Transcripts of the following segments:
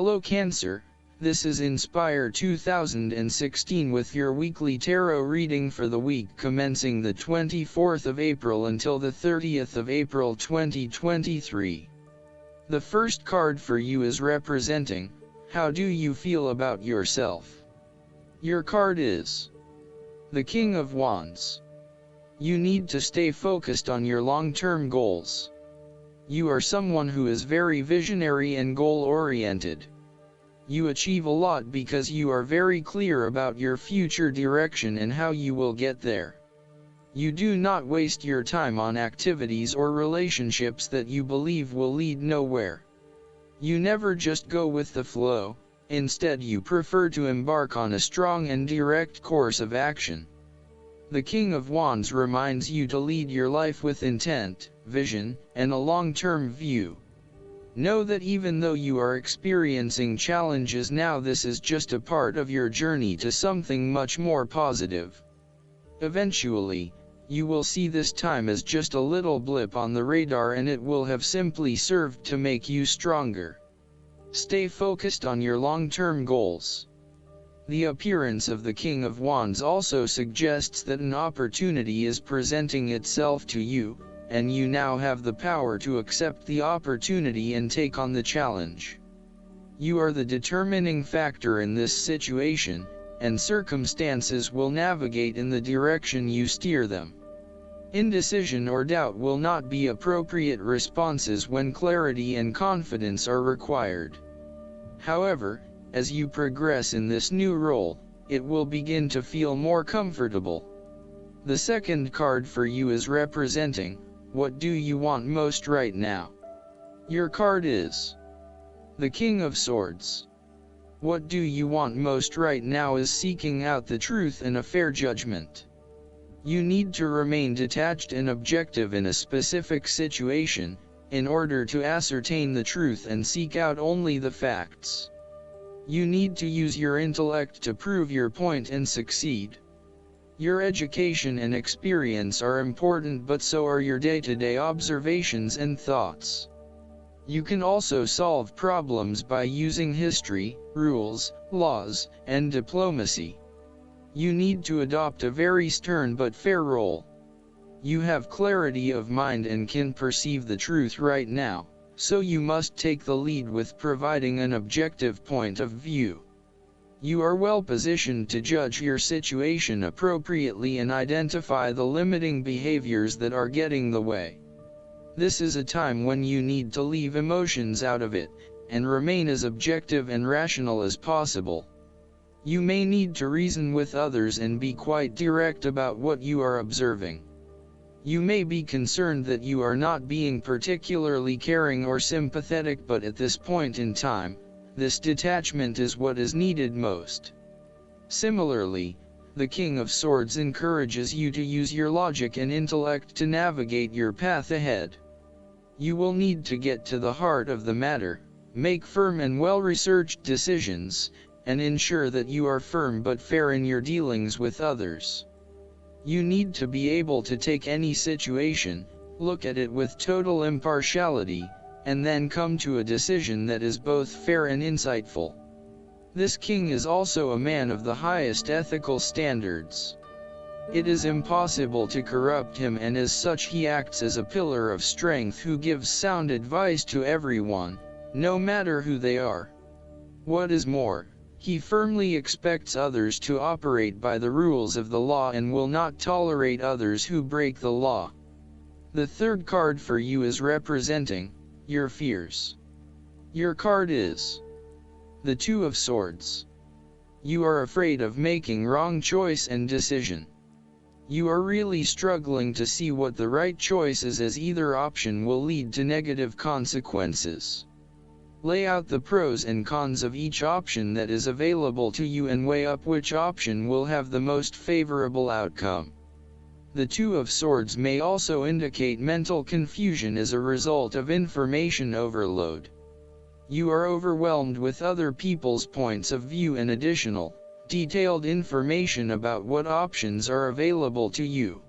Hello Cancer, this is Inspire 2016 with your weekly tarot reading for the week commencing the 24th of April until the 30th of April 2023. The first card for you is representing, how do you feel about yourself? Your card is the King of Wands. You need to stay focused on your long-term goals. You are someone who is very visionary and goal-oriented. You achieve a lot because you are very clear about your future direction and how you will get there. You do not waste your time on activities or relationships that you believe will lead nowhere. You never just go with the flow, instead you prefer to embark on a strong and direct course of action. The King of Wands reminds you to lead your life with intent, vision, and a long-term view. Know that even though you are experiencing challenges now, this is just a part of your journey to something much more positive. Eventually, you will see this time as just a little blip on the radar, and it will have simply served to make you stronger. Stay focused on your long-term goals. The appearance of the King of Wands also suggests that an opportunity is presenting itself to you, and you now have the power to accept the opportunity and take on the challenge. You are the determining factor in this situation, and circumstances will navigate in the direction you steer them. Indecision or doubt will not be appropriate responses when clarity and confidence are required. However, as you progress in this new role, it will begin to feel more comfortable. The second card for you is representing, what do you want most right now? Your card is the King of Swords. What do you want most right now is seeking out the truth and a fair judgment. You need to remain detached and objective in a specific situation, in order to ascertain the truth and seek out only the facts. You need to use your intellect to prove your point and succeed. Your education and experience are important, but so are your day-to-day observations and thoughts. You can also solve problems by using history, rules, laws, and diplomacy. You need to adopt a very stern but fair role. You have clarity of mind and can perceive the truth right now, so you must take the lead with providing an objective point of view. You are well positioned to judge your situation appropriately and identify the limiting behaviors that are getting the way. This is a time when you need to leave emotions out of it, and remain as objective and rational as possible. You may need to reason with others and be quite direct about what you are observing. You may be concerned that you are not being particularly caring or sympathetic, but at this point in time, this detachment is what is needed most. Similarly, the King of Swords encourages you to use your logic and intellect to navigate your path ahead. You will need to get to the heart of the matter, make firm and well-researched decisions, and ensure that you are firm but fair in your dealings with others. You need to be able to take any situation, look at it with total impartiality, and then come to a decision that is both fair and insightful. This king is also a man of the highest ethical standards. It is impossible to corrupt him, and as such he acts as a pillar of strength who gives sound advice to everyone, no matter who they are. What is more, he firmly expects others to operate by the rules of the law and will not tolerate others who break the law. The third card for you is representing your fears. Your card is the Two of Swords. You are afraid of making wrong choice and decision. You are really struggling to see what the right choice is, as either option will lead to negative consequences. Lay out the pros and cons of each option that is available to you and weigh up which option will have the most favorable outcome. The Two of Swords may also indicate mental confusion as a result of information overload. You are overwhelmed with other people's points of view and additional, detailed information about what options are available to you.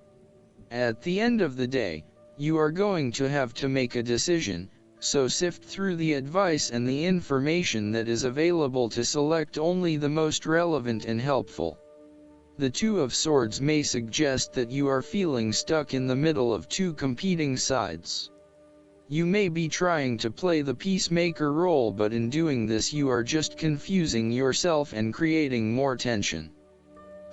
At the end of the day, you are going to have to make a decision, so sift through the advice and the information that is available to select only the most relevant and helpful. The Two of Swords may suggest that you are feeling stuck in the middle of two competing sides. You may be trying to play the peacemaker role, but in doing this you are just confusing yourself and creating more tension.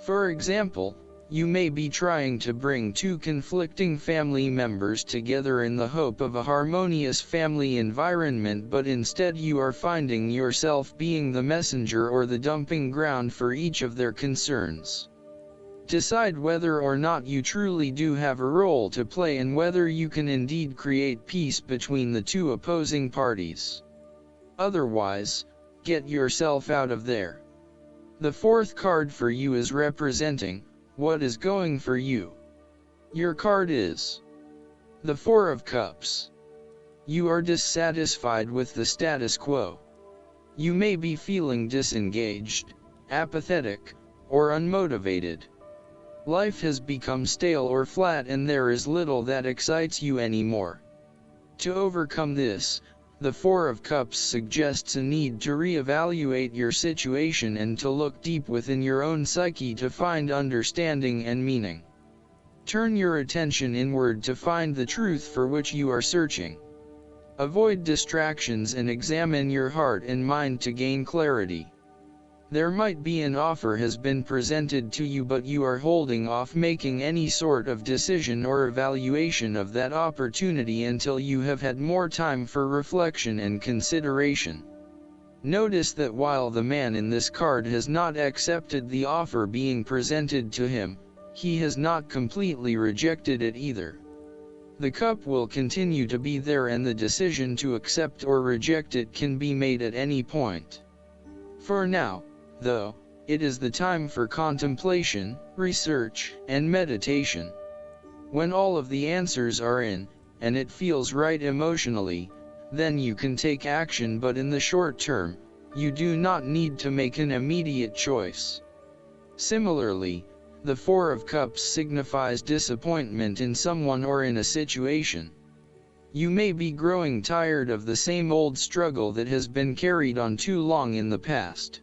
For example, you may be trying to bring two conflicting family members together in the hope of a harmonious family environment, but instead you are finding yourself being the messenger or the dumping ground for each of their concerns. Decide whether or not you truly do have a role to play and whether you can indeed create peace between the two opposing parties. Otherwise, get yourself out of there. The fourth card for you is representing what is going for you. Your card is the Four of Cups. You are dissatisfied with the status quo. You may be feeling disengaged, apathetic, or unmotivated. Life has become stale or flat and there is little that excites you anymore. To overcome this, the Four of Cups suggests a need to reevaluate your situation and to look deep within your own psyche to find understanding and meaning. Turn your attention inward to find the truth for which you are searching. Avoid distractions and examine your heart and mind to gain clarity. There might be an offer has been presented to you, but you are holding off making any sort of decision or evaluation of that opportunity until you have had more time for reflection and consideration. Notice that while the man in this card has not accepted the offer being presented to him, he has not completely rejected it either. The cup will continue to be there and the decision to accept or reject it can be made at any point. For now, though, it is the time for contemplation, research, and meditation. When all of the answers are in, and it feels right emotionally, then you can take action, but in the short term, you do not need to make an immediate choice. Similarly, the Four of Cups signifies disappointment in someone or in a situation. You may be growing tired of the same old struggle that has been carried on too long in the past.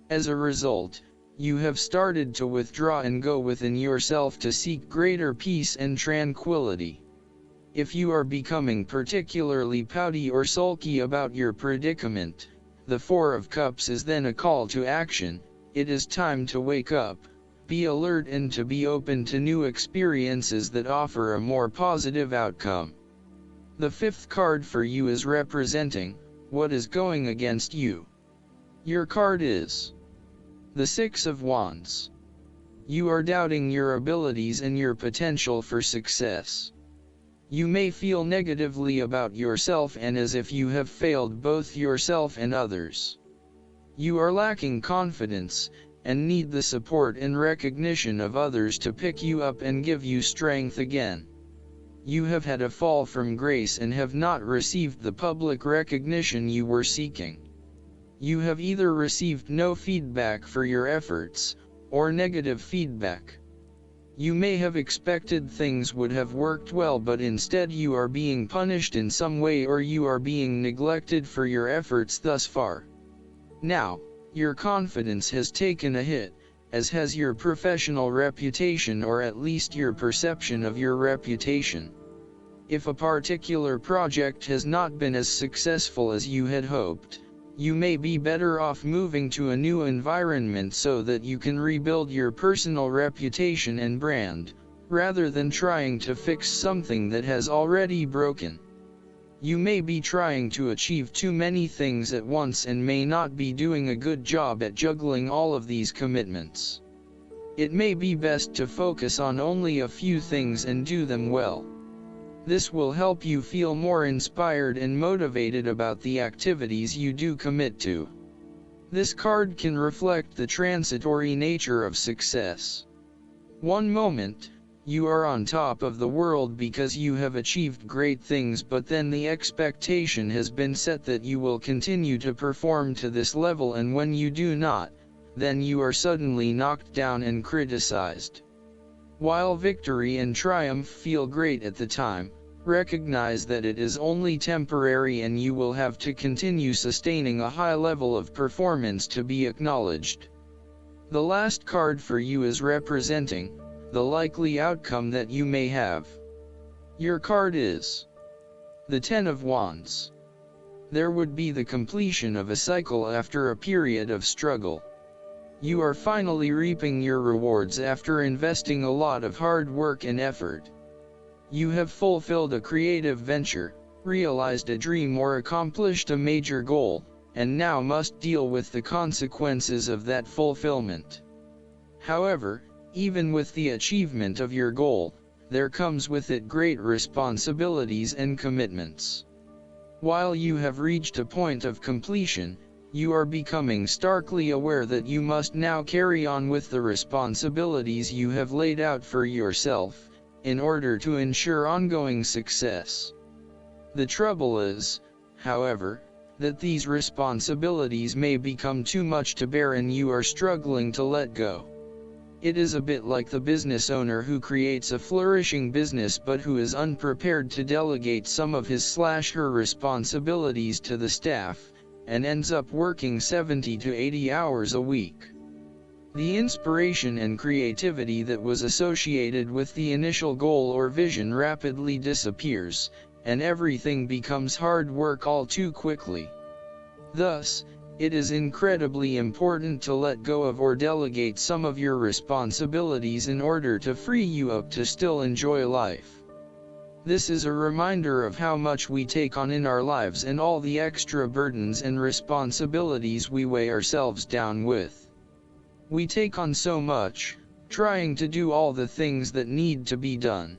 As a result, you have started to withdraw and go within yourself to seek greater peace and tranquility. If you are becoming particularly pouty or sulky about your predicament, the Four of Cups is then a call to action. It is time to wake up, be alert, and to be open to new experiences that offer a more positive outcome. The fifth card for you is representing what is going against you. Your card is the Six of Wands. You are doubting your abilities and your potential for success. You may feel negatively about yourself and as if you have failed both yourself and others. You are lacking confidence, and need the support and recognition of others to pick you up and give you strength again. You have had a fall from grace and have not received the public recognition you were seeking. You have either received no feedback for your efforts, or negative feedback. You may have expected things would have worked well, but instead you are being punished in some way, or you are being neglected for your efforts thus far. Now, your confidence has taken a hit, as has your professional reputation, or at least your perception of your reputation. If a particular project has not been as successful as you had hoped, you may be better off moving to a new environment so that you can rebuild your personal reputation and brand, rather than trying to fix something that has already broken. You may be trying to achieve too many things at once and may not be doing a good job at juggling all of these commitments. It may be best to focus on only a few things and do them well. This will help you feel more inspired and motivated about the activities you do commit to. This card can reflect the transitory nature of success. One moment, you are on top of the world because you have achieved great things, but then the expectation has been set that you will continue to perform to this level, and when you do not, then you are suddenly knocked down and criticized. While victory and triumph feel great at the time, recognize that it is only temporary and you will have to continue sustaining a high level of performance to be acknowledged. The last card for you is representing the likely outcome that you may have. Your card is the Ten of Wands. There would be the completion of a cycle after a period of struggle. You are finally reaping your rewards after investing a lot of hard work and effort. You have fulfilled a creative venture, realized a dream or accomplished a major goal, and now must deal with the consequences of that fulfillment. However, even with the achievement of your goal, there comes with it great responsibilities and commitments. While you have reached a point of completion, you are becoming starkly aware that you must now carry on with the responsibilities you have laid out for yourself, in order to ensure ongoing success. The trouble is, however, that these responsibilities may become too much to bear and you are struggling to let go. It is a bit like the business owner who creates a flourishing business but who is unprepared to delegate some of his/her responsibilities to the staff, and ends up working 70 to 80 hours a week. The inspiration and creativity that was associated with the initial goal or vision rapidly disappears, and everything becomes hard work all too quickly. Thus, it is incredibly important to let go of or delegate some of your responsibilities in order to free you up to still enjoy life. This is a reminder of how much we take on in our lives and all the extra burdens and responsibilities we weigh ourselves down with. We take on so much, trying to do all the things that need to be done.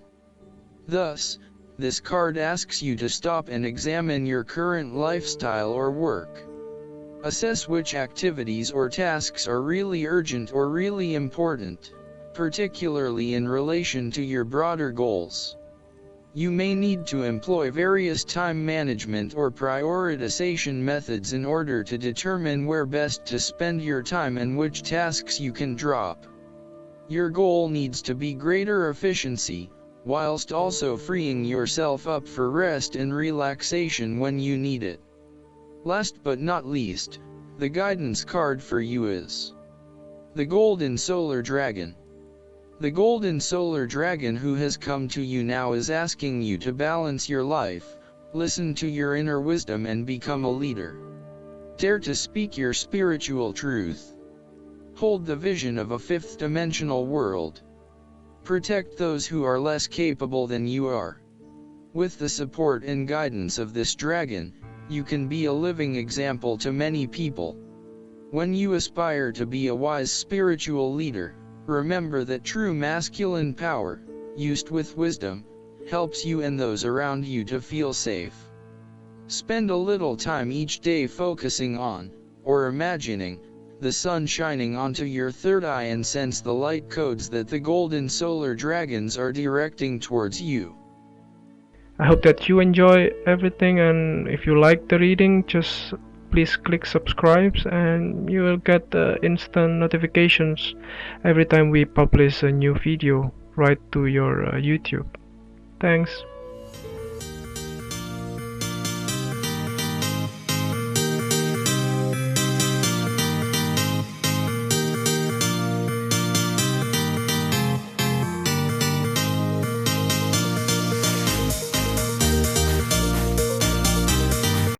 Thus, this card asks you to stop and examine your current lifestyle or work. Assess which activities or tasks are really urgent or really important, particularly in relation to your broader goals. You may need to employ various time management or prioritization methods in order to determine where best to spend your time and which tasks you can drop. Your goal needs to be greater efficiency, whilst also freeing yourself up for rest and relaxation when you need it. Last but not least, the guidance card for you is the Golden Solar Dragon. The Golden Solar Dragon who has come to you now is asking you to balance your life, listen to your inner wisdom and become a leader. Dare to speak your spiritual truth. Hold the vision of a fifth-dimensional world. Protect those who are less capable than you are. With the support and guidance of this dragon, you can be a living example to many people. When you aspire to be a wise spiritual leader, remember that true masculine power, used with wisdom, helps you and those around you to feel safe. Spend a little time each day focusing on, or imagining, the sun shining onto your third eye and sense the light codes that the Golden Solar Dragons are directing towards you. I hope that you enjoy everything, and if you like the reading, just please click subscribe and you will get instant notifications every time we publish a new video right to your YouTube. Thanks.